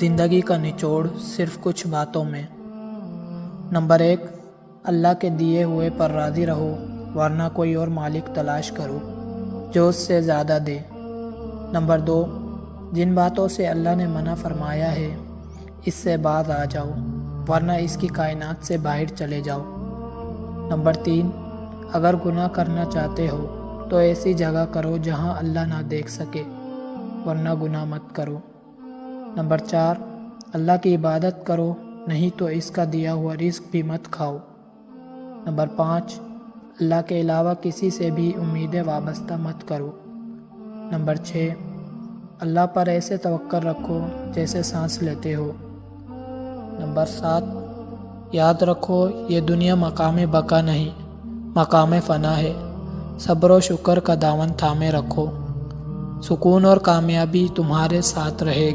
زندگی کا نچوڑ صرف کچھ باتوں میں۔ نمبر 1، اللہ کے دیے ہوئے پر راضی رہو، ورنہ کوئی اور مالک تلاش کرو جو اس سے زیادہ دے۔ نمبر 2، جن باتوں سے اللہ نے منع فرمایا ہے اس سے باز آ جاؤ، ورنہ اس کی کائنات سے باہر چلے جاؤ۔ نمبر 3، اگر گناہ کرنا چاہتے ہو تو ایسی جگہ کرو جہاں اللہ نہ دیکھ سکے، ورنہ گناہ مت کرو۔ نمبر 4، اللہ کی عبادت کرو، نہیں تو اس کا دیا ہوا رزق بھی مت کھاؤ۔ نمبر 5، اللہ کے علاوہ کسی سے بھی امیدیں وابستہ مت کرو۔ نمبر 6، اللہ پر ایسے توکل رکھو جیسے سانس لیتے ہو۔ نمبر 7، یاد رکھو یہ دنیا مقام بقا نہیں، مقام فنا ہے۔ صبر و شکر کا دامن تھامے رکھو، سکون اور کامیابی تمہارے ساتھ رہے گی۔